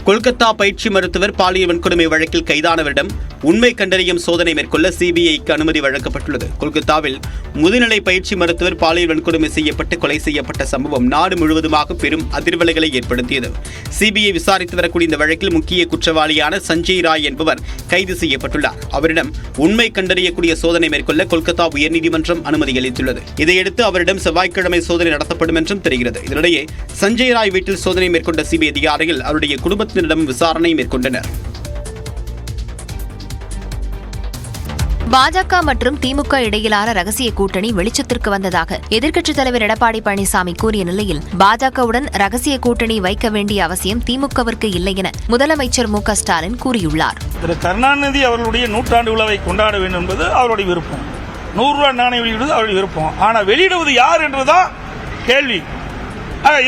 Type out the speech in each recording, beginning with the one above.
கொல்கத்தா பயிற்சி மருத்துவர் பாலியல் வன்கொடுமை வழக்கில் கைதானவரிடம் உண்மை கண்டறியும் சோதனை மேற்கொள்ள சிபிஐக்கு அனுமதி வழங்கப்பட்டுள்ளது. கொல்கத்தாவில் முதுநிலை பயிற்சி மருத்துவர் பாலியல் வன்கொடுமை செய்யப்பட்டு கொலை செய்யப்பட்ட சம்பவம் நாடு முழுவதுமாக பெரும் அதிர்வலைகளை ஏற்படுத்தியது. சிபிஐ விசாரித்து வரக்கூடிய இந்த வழக்கில் முக்கிய குற்றவாளியான சஞ்சய் ராய் என்பவர் கைது செய்யப்பட்டுள்ளார். அவரிடம் உண்மை கண்டறியக்கூடிய சோதனை மேற்கொள்ள கொல்கத்தா உயர்நீதிமன்றம் அனுமதி அளித்துள்ளது. இதையடுத்து அவரிடம் செவ்வாய்க்கிழமை சோதனை நடத்தப்படும் என்றும் தெரிகிறது. இதனிடையே சஞ்சய் ராய் வீட்டில் சோதனை மேற்கொண்ட சிபிஐ அதிகாரிகள் அவருடைய குடும்பத்தினரிடம் விசாரணை மேற்கொண்டனர். பாஜக மற்றும் திமுக இடையிலான ரகசிய கூட்டணி வெளிச்சத்திற்கு வந்ததாக எதிர்க்கட்சித் தலைவர் எடப்பாடி பழனிசாமி கூறிய நிலையில் பாஜகவுடன் ரகசிய கூட்டணி வைக்க வேண்டிய அவசியம் திமுகவிற்கு இல்லை என முதலமைச்சர் மு க ஸ்டாலின் கூறியுள்ளார். திரு கருணாநிதி அவர்களுடைய 100ஆண்டு விழாவை கொண்டாட வேண்டும் என்பது அவருடைய விருப்பம். 100 ரூபாய் நாணயம் வெளியிடுவது அவருடைய விருப்பம். ஆனால் வெளியிடுவது யார் என்றுதான் கேள்வி.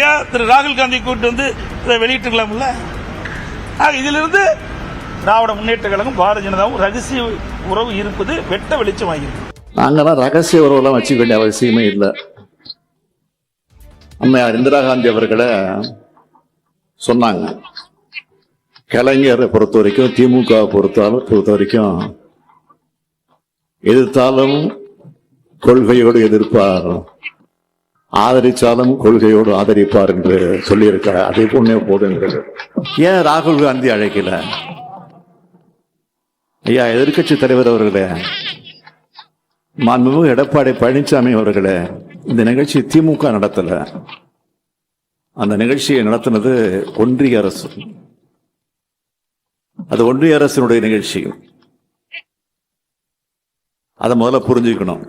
ஏன் திரு ராகுல் காந்தி கூட்டு வந்து இதை வெளியிட்டுக்கலாம்ல? இதிலிருந்து திராவிட முன்னேற்ற கழகம் பாரதிய ஜனதாவும் ரகசிய உறவு இருப்பது வெட்ட வெளிச்சமாகிறது. நாங்கெல்லாம் ரகசிய உறவுலாம் வச்சுக்க வேண்டிய அவசியமே இல்லை. அம்மையார் இந்திரா காந்தி அவர்களை சொன்னாங்க, கலைஞரை பொறுத்த வரைக்கும் திமுக பொறுத்த வரைக்கும் எதிர்த்தாலும் கொள்கையோடு எதிர்ப்பார், ஆதரிச்சாலும் கொள்கையோடு ஆதரிப்பார் என்று சொல்லியிருக்கிறார். அதே போன்னே போதுங்கிறது. ஏன் ராகுல் காந்தி அழைக்கல? ஐயா எதிர்க்கட்சி தலைவர் அவர்களே, மாண்புமிகு எடப்பாடி பழனிசாமி அவர்களே, இந்த நிகழ்ச்சி திமுக நடத்தல. அந்த நிகழ்ச்சியை நடத்தினது ஒன்றிய அரசு. அது ஒன்றிய அரசினுடைய நிகழ்ச்சி. அதை முதல்ல புரிஞ்சுக்கணும்.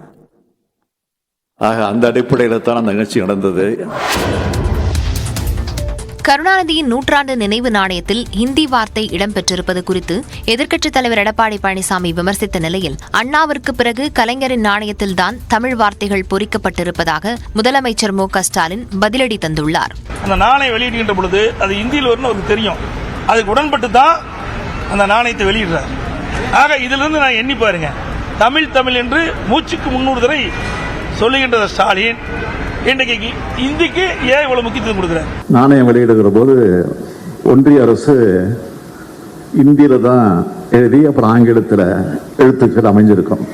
ஆக அந்த அடிப்படையில் தான் அந்த நிகழ்ச்சி நடந்தது. கருணாநிதியின் 100ஆண்டு நினைவு நாணயத்தில் ஹிந்தி வார்த்தை இடம்பெற்றிருப்பது குறித்து எதிர்க்கட்சித் தலைவர் எடப்பாடி பழனிசாமி விமர்சித்த நிலையில் அண்ணாவிற்கு பிறகு கலைஞரின் நாணயத்தில்தான் தமிழ் வார்த்தைகள் பொறிக்கப்பட்டிருப்பதாக முதலமைச்சர் மு க ஸ்டாலின் பதிலடி தந்துள்ளார். அந்த நாணயம் வெளியிடுகின்ற பொழுது அது இந்தியில் வரும்னு அவருக்கு தெரியும். அதுக்கு உடன்பட்டு தான் அந்த நாணயத்தை வெளியிடுறார். ஆக இதிலிருந்து நான் எண்ணி பாருங்க, தமிழ் என்று மூச்சுக்கு 300 தடவை சொல்லுகின்ற ஸ்டாலின் இன்றைக்கு இந்திக்கு ஏன் இவ்வளவு முக்கியத்துவம் கொடுக்கிறார்? நாணயம் வெளியிடுகிற போது ஒன்றிய அரசு இந்தியில தான் எழுதி அப்புறம் ஆங்கிலத்தில் எழுத்துக்கள் அமைஞ்சிருக்கும்.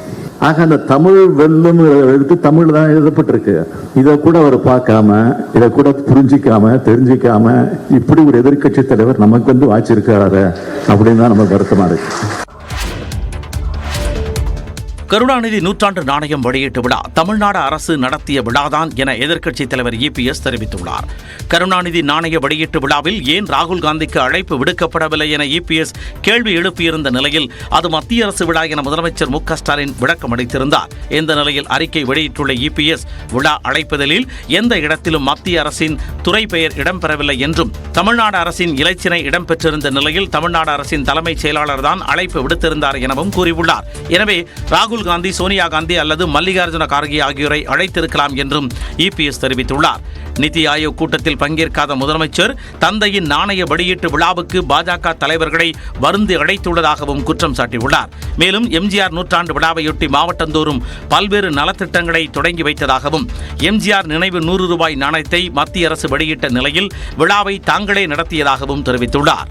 ஆக அந்த தமிழ் வெல்லும் எழுத்து தமிழ் தான் எழுதப்பட்டிருக்கு. இதை கூட அவர் பார்க்காம, இதை கூட புரிஞ்சிக்காம தெரிஞ்சிக்காம இப்படி ஒரு எதிர்க்கட்சி தலைவர் நமக்கு வந்து வாச்சிருக்காரு அப்படின்னு தான் நமக்கு வருத்தமா இருக்கு. கருணாநிதி 100ஆண்டு நாணயம் வெளியீட்டு விழா தமிழ்நாடு அரசு நடத்திய விழாதான் என எதிர்க்கட்சித் தலைவர் இபிஎஸ் தெரிவித்துள்ளார். கருணாநிதி நாணய வெளியீட்டு விழாவில் ஏன் ராகுல் காந்திக்கு அழைப்பு விடுக்கப்படவில்லை என இபிஎஸ் கேள்வி எழுப்பியிருந்த நிலையில் அது மத்திய அரசு விழா என முதலமைச்சர் மு க ஸ்டாலின் விளக்கம் அளித்திருந்தார். இந்த நிலையில் அறிக்கை வெளியிட்டுள்ள இபிஎஸ், விழா அழைப்பதில் எந்த இடத்திலும் மத்திய அரசின் துறை பெயர் இடம்பெறவில்லை என்றும் தமிழ்நாடு அரசின் இலச்சினை இடம்பெற்றிருந்த நிலையில் தமிழ்நாடு அரசின் தலைமைச் செயலாளர் தான் அழைப்பு விடுத்திருந்தார் எனவும் கூறியுள்ளார். எனவே ராகுல் காந்தி, சோனியா காந்தி அல்லது மல்லிகார்ஜுன கார்கே ஆகியோரை அழைத்திருக்கலாம் என்றும் இபிஎஸ் தெரிவித்துள்ளார். நிதி ஆயோக் கூட்டத்தில் பங்கேற்காத முதலமைச்சர் தந்தையின் நாணய வெளியீட்டு விழாவுக்கு பாஜக தலைவர்களை வருந்து அழைத்துள்ளதாகவும் குற்றம் சாட்டியுள்ளார். மேலும் எம்ஜிஆர் 100ஆண்டு விழாவையொட்டி மாவட்டந்தோறும் பல்வேறு நலத்திட்டங்களை தொடங்கி வைத்ததாகவும் எம்ஜிஆர் நினைவு 100 ரூபாய் நாணயத்தை மத்திய அரசு வெளியிட்ட நிலையில் விழாவை தாங்களே நடத்தியதாகவும் தெரிவித்துள்ளார்.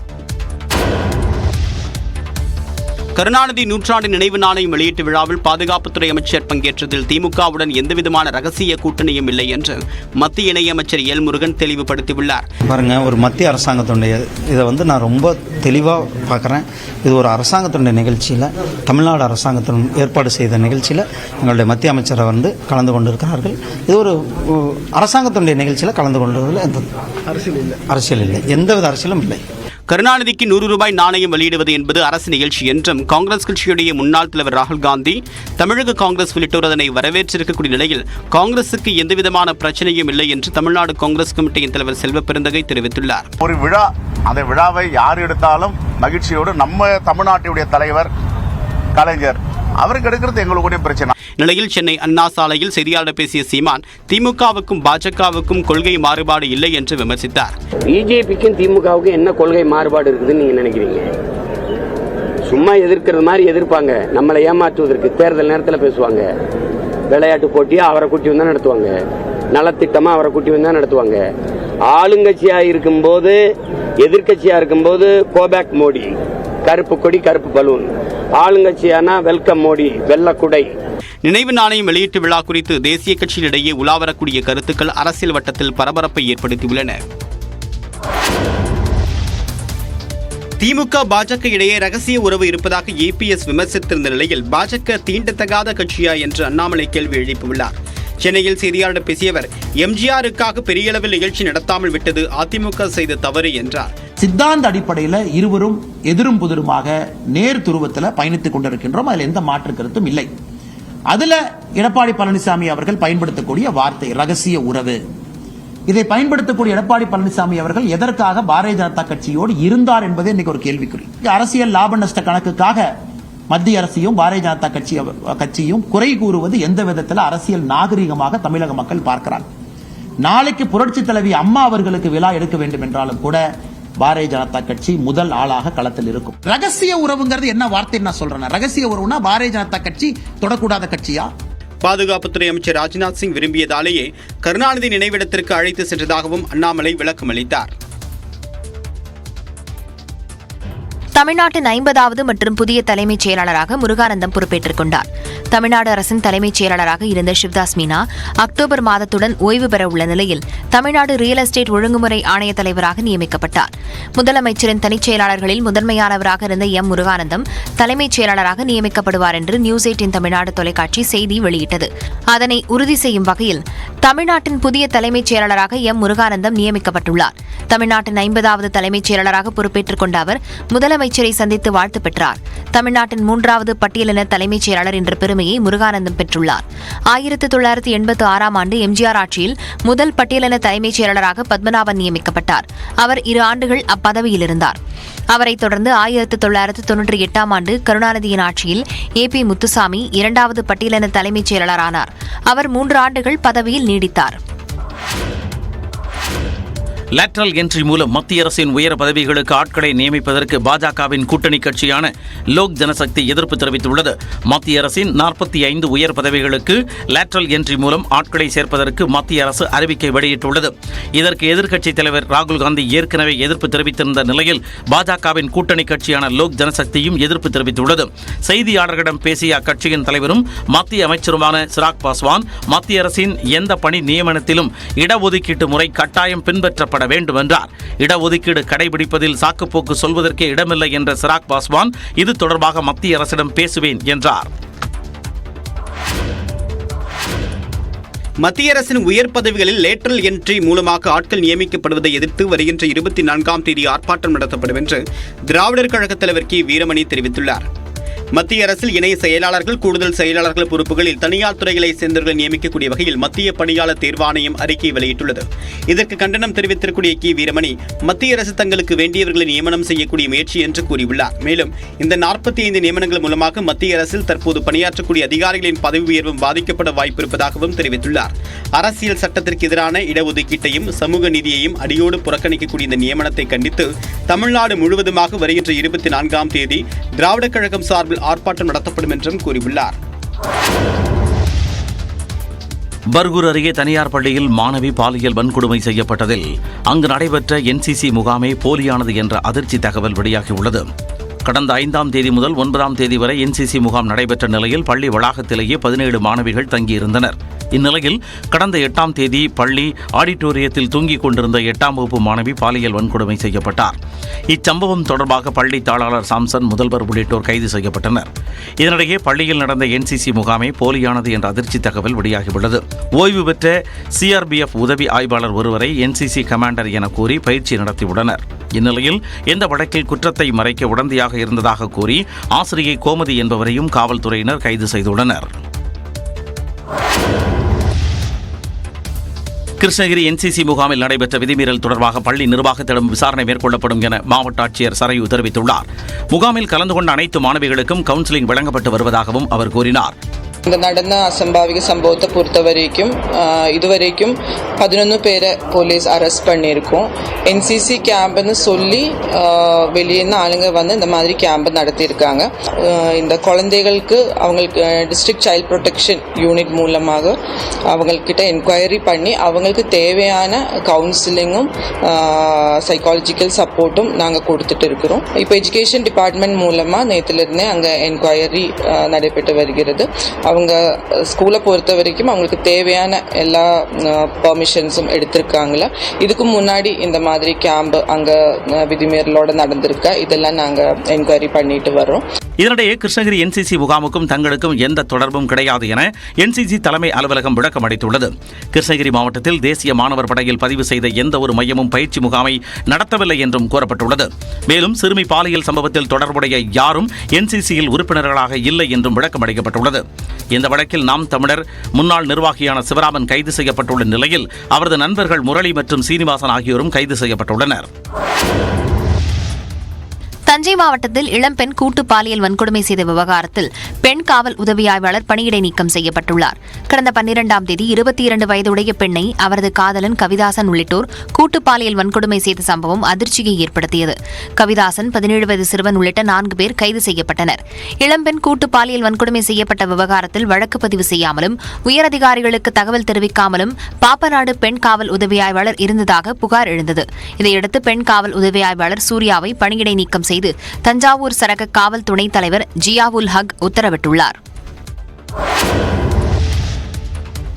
கருணாநிதி 100ஆண்டு நினைவு நாணயம் வெளியீட்டு விழாவில் பாதுகாப்புத்துறை அமைச்சர் பங்கேற்றதில் திமுகவுடன் எந்தவிதமான ரகசிய கூட்டணியும் இல்லை என்று மத்திய இணையமைச்சர் எல் முருகன் தெளிவுபடுத்தியுள்ளார். பாருங்க, ஒரு மத்திய அரசாங்கத்துடைய இதை நான் ரொம்ப தெளிவாக பார்க்குறேன். இது ஒரு அரசாங்கத்துடைய நிகழ்ச்சியில், தமிழ்நாடு அரசாங்கத்தின் ஏற்பாடு செய்த நிகழ்ச்சியில் எங்களுடைய மத்திய அமைச்சரை கலந்து கொண்டிருக்கிறார்கள். இது ஒரு அரசாங்கத்துடைய நிகழ்ச்சியில் கலந்து கொண்டதில் எந்த அரசியல் இல்லை, எந்தவித அரசியலும் இல்லை. கருணாநிதிக்கு 100 ரூபாய் நாணயம் வெளியிடுவது என்பது அரசு நிகழ்ச்சி என்றும் காங்கிரஸ் கட்சியுடைய முன்னாள் தலைவர் ராகுல் காந்தி, தமிழக காங்கிரஸ் உள்ளிட்டோர் அதனை வரவேற்றிருக்கக்கூடிய நிலையில் காங்கிரசுக்கு எந்தவிதமான பிரச்சனையும் இல்லை என்று தமிழ்நாடு காங்கிரஸ் கமிட்டியின் தலைவர் செல்வ பெருந்தகை தெரிவித்துள்ளார். ஒரு விழா, அந்த விழாவை யார் எடுத்தாலும் மகிழ்ச்சியோடு நம்ம தமிழ்நாட்டுடைய தலைவர் கலைஞர் அவருக்கு எடுக்கிறது எங்களுடைய பிரச்சனை. நிலையில் சென்னை அண்ணா சாலையில் செய்தியாளர் பேசிய சீமான், திமுகவுக்கும் பாஜகவுக்கும் கொள்கை மாறுபாடு இல்லை என்று விமர்சித்தார். பிஜேபிக்கும் திமுகவுக்கும் என்ன கொள்கை மாறுபாடு இருக்குதுன்னு நீங்க நினைக்கிறீங்க? சும்மா எதிர்க்கிறது மாதிரி எதிர்ப்பாங்க, நம்மளை ஏமாற்றுவதற்கு. தேர்தல் நேரத்தில் பேசுவாங்க, விளையாட்டு போட்டியா அவரை கூட்டி வந்தா நடத்துவாங்க, நலத்திட்டமா அவரை கூட்டி வந்தா நடத்துவாங்க. ஆளுங்கட்சியா இருக்கும்போது எதிர்க்கட்சியா இருக்கும்போது கோபேக் மோடி, கருப்பு கொடி கருப்பு பலூன். ஆளுங்கட்சியானா வெல்கம் மோடி, வெள்ள குடை. நினைவு நாணயம் வெளியீட்டு விழா குறித்து தேசிய கட்சியினிடையே உலாவரக்கூடிய கருத்துக்கள் அரசியல் வட்டத்தில் பரபரப்பை ஏற்படுத்தியுள்ளன. திமுக பாஜக இடையே ரகசிய உறவு இருப்பதாக ஏபிஎஸ் விமர்சித்திருந்த நிலையில் பாஜக தீண்டத்தகாத கட்சியா என்று அண்ணாமலை கேள்வி எழுப்பியுள்ளார். சென்னையில் செய்தியாளர்களிடம் பேசிய அவர், எம்ஜிஆருக்காக பெரிய அளவில் நிகழ்ச்சி நடத்தாமல் விட்டது அதிமுக செய்த தவறு என்றார். சித்தாந்த அடிப்படையில் இருவரும் எதிரும் புதிருமாக நேர் துருவத்தில் பயணித்துக் கொண்டிருக்கின்றோம். அதில் எந்த மாற்று கருத்தும் இல்லை. அதுல எடப்பாடி பழனிசாமி அவர்கள் பயன்படுத்தக்கூடிய வார்த்தை ரகசிய உறவு. இதை பயன்படுத்தக்கூடிய எடப்பாடி பழனிசாமி அவர்கள் எதற்காக பாரதிய ஜனதா கட்சியோடு இருந்தார் என்பதே இன்னைக்கு ஒரு கேள்விக்குறி. அரசியல் லாப நஷ்ட கணக்குக்காக மத்திய அரசையும் பாரதிய ஜனதா கட்சியும் குறை கூறுவது எந்த விதத்தில் அரசியல் நாகரிகமாக தமிழக மக்கள் பார்க்கிறார். நாளைக்கு புரட்சி தலைவி அம்மா அவர்களுக்கு விழா எடுக்க வேண்டும் என்றாலும் கூட பாரதிய ஜனதா கட்சி முதல் ஆளாக களத்தில் இருக்கும். ரகசிய உறவுங்கிறது என்ன வார்த்தை நான் சொல்றேன். ரகசிய உறவுனா பாரதிய ஜனதா கட்சி தொடக்கூடாத கட்சியா? பாதுகாப்புத்துறை அமைச்சர் ராஜ்நாத் சிங் விரும்பியதாலேயே கருணாநிதி நினைவிடத்திற்கு அழைத்து சென்றதாகவும் அண்ணாமலை விளக்கம் அளித்தார். தமிழ்நாட்டின் 50வது மற்றும் புதிய தலைமைச் செயலாளராக முருகானந்தம் பொறுப்பேற்றுக் கொண்டார். தமிழ்நாடு அரசின் தலைமைச் செயலாளராக இருந்த சிவ்தாஸ் மீனா அக்டோபர் மாதத்துடன் ஓய்வு பெற உள்ள நிலையில் தமிழ்நாடு ரியல் எஸ்டேட் ஒழுங்குமுறை ஆணைய தலைவராக நியமிக்கப்பட்டார். முதலமைச்சரின் தனிச் செயலாளர்களில் முதன்மையானவராக இருந்த எம் முருகானந்தம் தலைமைச் செயலாளராக நியமிக்கப்படுவார் என்று நியூஸ் 18 தமிழ்நாடு தொலைக்காட்சி செய்தி வெளியிட்டது. அதனை உறுதி செய்யும் வகையில் தமிழ்நாட்டின் புதிய தலைமைச் செயலாளராக எம் முருகானந்தம் நியமிக்கப்பட்டுள்ளார். தமிழ்நாட்டின் 50வது தலைமைச் செயலாளராக பொறுப்பேற்றுக் கொண்ட அவர் முதலமைச்சரை சந்தித்து வாழ்த்து பெற்றார். தமிழ்நாட்டின் 3வது பட்டியலின தலைமைச் செயலாளர் என்ற பெருமையை முருகானந்தம் பெற்றுள்ளார். 1986ஆம் ஆண்டு எம்ஜிஆர் ஆட்சியில் முதல் பட்டியலின தலைமைச் செயலாளராக பத்மநாபன் நியமிக்கப்பட்டார். அவர் 2 ஆண்டுகள் அப்பதவியில் இருந்தார். அவரைத் தொடர்ந்து 1998ஆம் ஆண்டு கருணாநிதியின் ஆட்சியில் ஏபி முத்துசாமி 2வது பட்டியலின தலைமைச் செயலாளரானார். அவர் 3 ஆண்டுகள் பதவியில் நீடித்தார். லேட்டரல் என்ட்ரி மூலம் மத்திய அரசின் உயர் பதவிகளுக்கு ஆட்களை நியமிப்பதற்கு பாஜகவின் கூட்டணி கட்சியான லோக் ஜனசக்தி எதிர்ப்பு தெரிவித்துள்ளது. மத்திய அரசின் 45 உயர் பதவிகளுக்கு லேட்டரல் என்ட்ரி மூலம் ஆட்களை சேர்ப்பதற்கு மத்திய அரசு அறிவிக்கை வெளியிட்டுள்ளது. இதற்கு எதிர்க்கட்சித் தலைவர் ராகுல் காந்தி ஏற்கனவே எதிர்ப்பு தெரிவித்திருந்த நிலையில் பாஜகவின் கூட்டணி கட்சியான லோக் ஜனசக்தியும் எதிர்ப்பு தெரிவித்துள்ளது. செய்தியாளர்களிடம் பேசிய அக்கட்சியின் தலைவரும் மத்திய அமைச்சருமான சிராக் பாஸ்வான், மத்திய அரசின் எந்த பணி நியமனத்திலும் இடஒதுக்கீட்டு முறை கட்டாயம் பின்பற்றப்பட வேண்டும் என்றார். இடஒதுக்கீடு கடைபிடிப்பதில் சாக்குப்போக்கு சொல்வதற்கே இடமில்லை என்ற சிராக் பாஸ்வான் இது தொடர்பாக மத்திய அரசிடம் பேசுவேன் என்றார். மத்திய அரசின் உயர் பதவிகளில் லேட்டரல் என்ட்ரி மூலமாக ஆட்கள் நியமிக்கப்படுவதை எதிர்த்து வருகின்ற 24ஆம் தேதி ஆர்ப்பாட்டம் நடத்தப்படும் என்று திராவிடர் கழக தலைவர் கி வீரமணி தெரிவித்துள்ளார். மத்திய அரசில் இணை செயலாளர்கள், கூடுதல் செயலாளர்கள் பொறுப்புகளில் தனியார் துறைகளை சேர்ந்தவர்களை நியமிக்கக்கூடிய வகையில் மத்திய பணியாளர் தேர்வாணையம் அறிக்கை வெளியிட்டுள்ளது. இதற்கு கண்டனம் தெரிவித்திருக்கூடிய கி வீரமணி, மத்திய அரசு தங்களுக்கு வேண்டியவர்களை நியமனம் செய்யக்கூடிய முயற்சி என்று கூறியுள்ளார். மேலும் இந்த 45 நியமனங்கள் மூலமாக மத்திய அரசில் தற்போது பணியாற்றக்கூடிய அதிகாரிகளின் பதவி உயர்வும் பாதிக்கப்பட வாய்ப்பிருப்பதாகவும் தெரிவித்துள்ளார். அரசியல் சட்டத்திற்கு எதிரான இடஒதுக்கீட்டையும் சமூக நீதியையும் அடியோடு புறக்கணிக்கக்கூடிய இந்த நியமனத்தை கண்டித்து தமிழ்நாடு முழுவதுமாக வருகின்ற 24ஆம் தேதி திராவிடர் கழகம் சார்பில் ஆர்ப்பாட்டம் நடத்தப்படும் என்றும் கூறியுள்ளார். பர்கூர் அருகே தனியார் பள்ளியில் மாணவி பாலியல் வன்கொடுமை செய்யப்பட்டதில் அங்கு நடைபெற்ற என்சிசி முகாமே போலியானது என்ற அதிர்ச்சி தகவல் வெளியாகியுள்ளது. கடந்த 5ஆம் தேதி முதல் 9ஆம் தேதி வரை என்சிசி முகாம் நடைபெற்ற நிலையில் பள்ளி வளாகத்திலேயே 17 மாணவிகள் தங்கியிருந்தனர். இந்நிலையில் கடந்த 8ஆம் தேதி பள்ளி ஆடிட்டோரியத்தில் தூங்கிக் கொண்டிருந்த 8ஆம் வகுப்பு மாணவி பாலியல் வன்கொடுமை செய்யப்பட்டார். இச்சம்பவம் தொடர்பாக பள்ளி தாளாளர் சாம்சன், முதல்வர் உள்ளிட்டோர் கைது செய்யப்பட்டனர். இதனிடையே பள்ளியில் நடந்த என்சிசி முகாமே போலியானது என்ற அதிர்ச்சி தகவல் வெளியாகியுள்ளது. ஓய்வு பெற்ற சிஆர்பிஎஃப் உதவி ஆய்வாளர் ஒருவரை என்சிசி கமாண்டர் என கூறி பயிற்சி நடத்தியுள்ளனர். இந்நிலையில் இந்த வழக்கில் குற்றத்தை மறைக்க உடந்தையாக இருந்ததாக கூறி ஆசிரியை கோமதி என்பவரையும் காவல்துறையினர் கைது செய்துள்ளனர். கிருஷ்ணகிரி என்சிசி முகாமில் நடைபெற்ற விதிமீறல் தொடர்பாக பள்ளி நிர்வாகத்திடம் விசாரணை மேற்கொள்ளப்படும் என மாவட்ட ஆட்சியர் சரையு தெரிவித்துள்ளார். முகாமில் கலந்து கொண்ட அனைத்து மாணவிகளுக்கும் கவுன்சிலிங் வழங்கப்பட்டு வருவதாகவும் அவர் கூறினார். இந்த நடந்த அசம்பாவிக சம்பவத்தை பொறுத்த வரைக்கும் இதுவரைக்கும் 11 பேரை போலீஸ் அரெஸ்ட் பண்ணியிருக்கோம். என்சிசி கேம்ப்னு சொல்லி வெளியேருந்து ஆளுங்க வந்து இந்த மாதிரி கேம்ப் நடத்தியிருக்காங்க. இந்த குழந்தைகளுக்கு அவங்களுக்கு டிஸ்ட்ரிக்ட் சைல்ட் ப்ரொடெக்ஷன் யூனிட் மூலமாக அவங்கக்கிட்ட என்கொயரி பண்ணி அவங்களுக்கு தேவையான கவுன்சிலிங்கும் சைக்காலஜிக்கல் சப்போர்ட்டும் நாங்கள் கொடுத்துட்டு இருக்கிறோம். இப்போ எஜுகேஷன் டிபார்ட்மெண்ட் மூலமாக நேற்றுலேருந்தே அங்கே என்கொயரி நடைபெற்று வருகிறது. அவங்க ஸ்கூலை பொறுத்த வரைக்கும் அவங்களுக்கு தேவையான எல்லா பெர்மிஷன்ஸும் எடுத்திருக்காங்களா. இதுக்கு முன்னாடி இந்த மாதிரி கேம்ப் அங்கே விதிமீறலோட நடந்திருக்கா, இதெல்லாம் நாங்கள் என்கொயரி பண்ணிட்டு வர்றோம். இதனிடையே கிருஷ்ணகிரி என்சிசி முகாமுக்கும் தங்களுக்கும் எந்த தொடர்பும் கிடையாது என என்சிசி தலைமை அலுவலகம் விளக்கம் அளித்துள்ளது. கிருஷ்ணகிரி மாவட்டத்தில் தேசிய மாணவர் படையில் பதிவு செய்த எந்த ஒரு மையமும் பயிற்சி முகாமை நடத்தவில்லை என்றும் கூறப்பட்டுள்ளது. மேலும் சிறுமி பாலியல் சம்பவத்தில் தொடர்புடைய யாரும் என்சிசியில் உறுப்பினர்களாக இல்லை என்றும் விளக்கம் அளிக்கப்பட்டுள்ளது. இந்த வழக்கில் நாம் தமிழர் முன்னாள் நிர்வாகியான சிவராமன் கைது செய்யப்பட்டுள்ள நிலையில் அவரது நண்பர்கள் முரளி மற்றும் சீனிவாசன் ஆகியோரும் கைது செய்யப்பட்டுள்ளனர். தஞ்சை மாவட்டத்தில் இளம்பெண் கூட்டு பாலியல் வன்கொடுமை செய்த விவகாரத்தில் பெண் காவல் உதவி ஆய்வாளர் பணியிடை நீக்கம் செய்யப்பட்டுள்ளார். கடந்த 12ஆம் தேதி 22 வயதுடைய பெண்ணை அவரது காதலன் கவிதாசன் உள்ளிட்டோர் கூட்டு பாலியல் வன்கொடுமை செய்த சம்பவம் அதிர்ச்சியை ஏற்படுத்தியது. கவிதாசன், 17 வயது சிறுவன் உள்ளிட்ட 4 பேர் கைது செய்யப்பட்டனர். இளம்பெண் கூட்டு பாலியல் வன்கொடுமை செய்யப்பட்ட விவகாரத்தில் வழக்கு பதிவு செய்யாமலும் உயரதிகாரிகளுக்கு தகவல் தெரிவிக்காமலும் பாப்பநாடு பெண் காவல் உதவி ஆய்வாளர் இருந்ததாக புகார் எழுந்தது. இதையடுத்து பெண் காவல் உதவி ஆய்வாளர் சூர்யாவை பணியிடை நீக்கம் செய்து தஞ்சாவூர் சரக காவல் துணைத் தலைவர் ஜியாவுல் ஹக் உத்தரவிட்டுள்ளார்.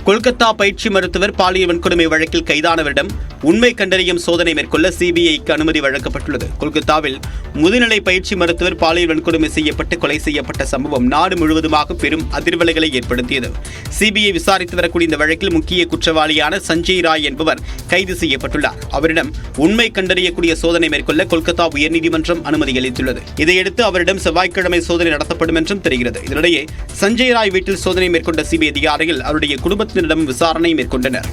கொல்கத்தா பயிற்சி மருத்துவர் பாலியல் வன்கொடுமை வழக்கில் கைதானவரிடம் உண்மை கண்டறியும் சோதனை மேற்கொள்ள சிபிஐக்கு அனுமதி வழங்கப்பட்டுள்ளது. கொல்கத்தாவில் முதுநிலை பயிற்சி மருத்துவர் பாலியல் வன்கொடுமை செய்யப்பட்டு கொலை செய்யப்பட்ட சம்பவம் நாடு முழுவதுமாக பெரும் அதிர்வலைகளை ஏற்படுத்தியது. சிபிஐ விசாரித்து வரக்கூடிய இந்த வழக்கில் முக்கிய குற்றவாளியான சஞ்சய் ராய் என்பவர் கைது செய்யப்பட்டுள்ளார். அவரிடம் உண்மை கண்டறியக்கூடிய சோதனை மேற்கொள்ள கொல்கத்தா உயர்நீதிமன்றம் அனுமதி அளித்துள்ளது. இதையடுத்து அவரிடம் செவ்வாய்க்கிழமை சோதனை நடத்தப்படும் என்றும் தெரிகிறது. இதனிடையே சஞ்சய் ராய் வீட்டில் சோதனை மேற்கொண்ட சிபிஐ அதிகாரிகள் அவருடைய குடும்பத்தினரிடம் விசாரணை மேற்கொண்டனர்.